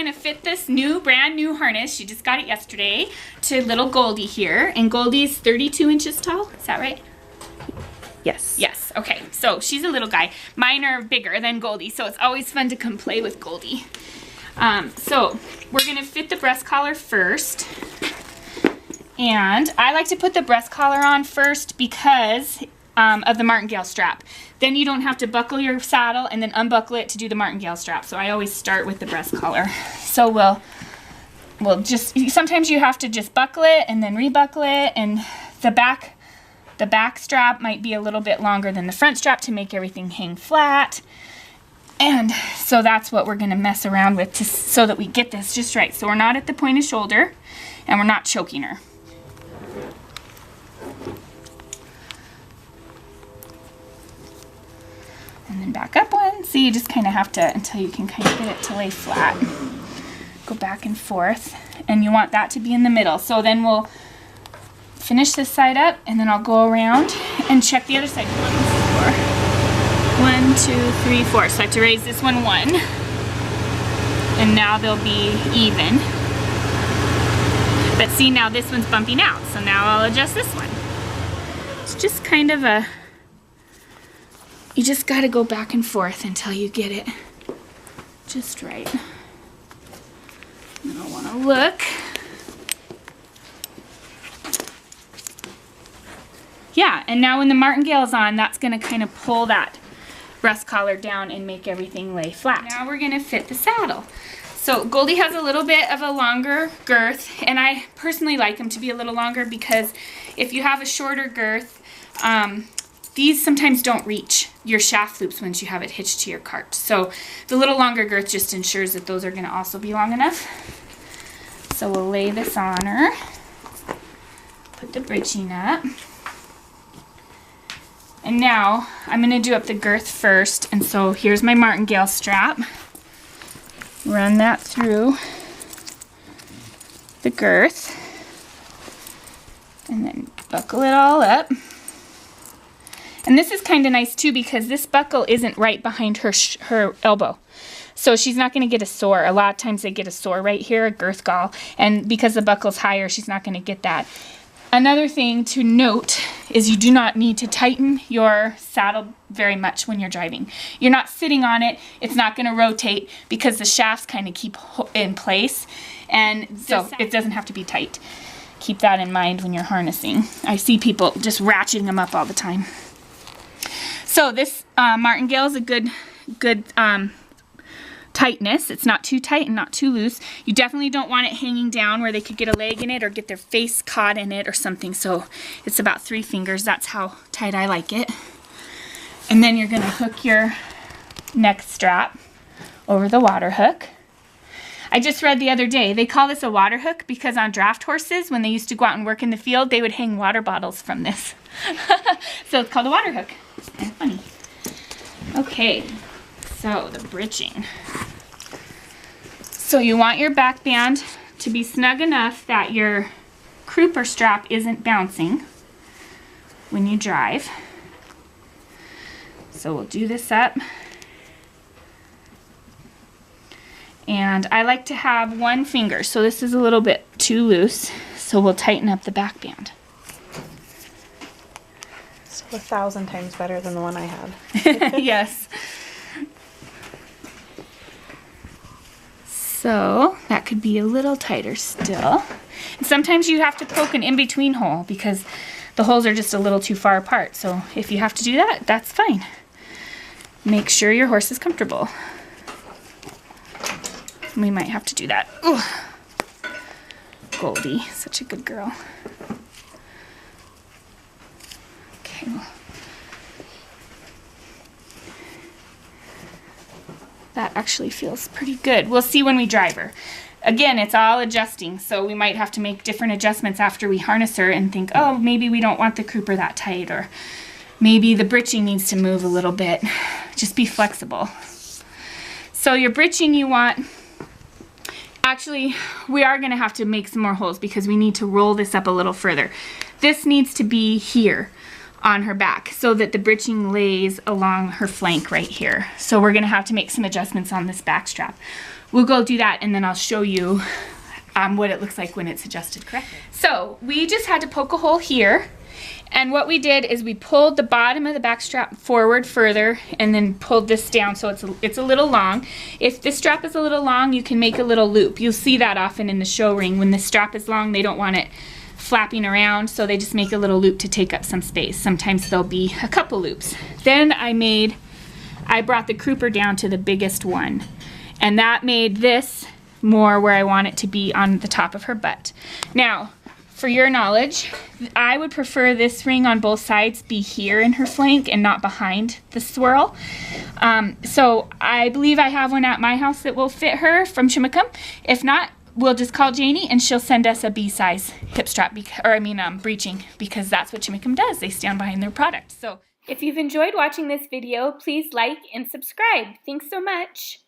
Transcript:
gonna fit this brand new harness, she just got it yesterday, to little Goldie here. And Goldie's 32 inches tall, is that right? Yes. Yes, okay, so she's a little guy. Mine are bigger than Goldie, so it's always fun to come play with Goldie. So we're gonna fit the breast collar first. And I like to put the breast collar on first because of the martingale strap. Then you don't have to buckle your saddle and then unbuckle it to do the martingale strap. So I always start with the breast collar. So we'll just, sometimes you have to just buckle it and then rebuckle it, and the back strap might be a little bit longer than the front strap to make everything hang flat. And so that's what we're gonna mess around with so that we get this just right. So we're not at the point of shoulder and we're not choking her. And then back up one. See, you just kind of have to, until you can kind of get it to lay flat. Go back and forth. And you want that to be in the middle. So then we'll finish this side up, and then I'll go around and check the other side. 1, 2, 3, 4. So I have to raise this one 1. And now they'll be even. But see, now this one's bumping out. So now I'll adjust this one. It's just kind of a... You just gotta go back and forth until you get it just right. And I wanna look. Yeah, and now when the martingale is on, that's gonna kind of pull that breast collar down and make everything lay flat. Now we're gonna fit the saddle. So Goldie has a little bit of a longer girth, and I personally like them to be a little longer because if you have a shorter girth, these sometimes don't reach your shaft loops once you have it hitched to your cart. So the little longer girth just ensures that those are gonna also be long enough. So we'll lay this on her, put the breeching up. And now I'm gonna do up the girth first. And so here's my martingale strap. Run that through the girth and then buckle it all up. And this is kind of nice too because this buckle isn't right behind her elbow. So she's not going to get a sore. A lot of times they get a sore right here, a girth gall. And because the buckle's higher, she's not going to get that. Another thing to note is you do not need to tighten your saddle very much when you're driving. You're not sitting on it. It's not going to rotate because the shafts kind of keep in place. And so it doesn't have to be tight. Keep that in mind when you're harnessing. I see people just ratcheting them up all the time. So this martingale is a good tightness. It's not too tight and not too loose. You definitely don't want it hanging down where they could get a leg in it or get their face caught in it or something. So it's about 3 fingers. That's how tight I like it. And then you're going to hook your neck strap over the water hook. I just read the other day, they call this a water hook because on draft horses, when they used to go out and work in the field, they would hang water bottles from this. So it's called a water hook. It's kind of funny. Okay, so the breeching. So you want your back band to be snug enough that your crupper strap isn't bouncing when you drive. So we'll do this up. And I like to have 1 finger, so this is a little bit too loose, so we'll tighten up the back band. So 1,000 times better than the one I had. Yes. So that could be a little tighter still. And sometimes you have to poke an in-between hole because the holes are just a little too far apart. So if you have to do that, that's fine. Make sure your horse is comfortable. We might have to do that. Ugh. Goldie, such a good girl. Okay. That actually feels pretty good. We'll see when we drive her. Again, it's all adjusting, so we might have to make different adjustments after we harness her and think, oh, maybe we don't want the crupper that tight, or maybe the breeching needs to move a little bit. Just be flexible. So your breeching you want... Actually, we are going to have to make some more holes because we need to roll this up a little further. This needs to be here on her back so that the breeching lays along her flank right here. So we're gonna have to make some adjustments on this back strap. We'll go do that and then I'll show you what it looks like when it's adjusted correctly. So we just had to poke a hole here, and what we did is we pulled the bottom of the back strap forward further and then pulled this down so it's a little long. If this strap is a little long, you can make a little loop. You'll see that often in the show ring. When the strap is long, they don't want it flapping around, so they just make a little loop to take up some space. Sometimes there'll be a couple loops. Then I brought the crupper down to the biggest one, and that made this more where I want it to be on the top of her butt. Now, for your knowledge, I would prefer this ring on both sides be here in her flank and not behind the swirl. So I believe I have one at my house that will fit her from Chimacum. If not, we'll just call Janie and she'll send us a B-size hip strap, breeching, because that's what Chimacum does. They stand behind their product. So if you've enjoyed watching this video, please like and subscribe. Thanks so much.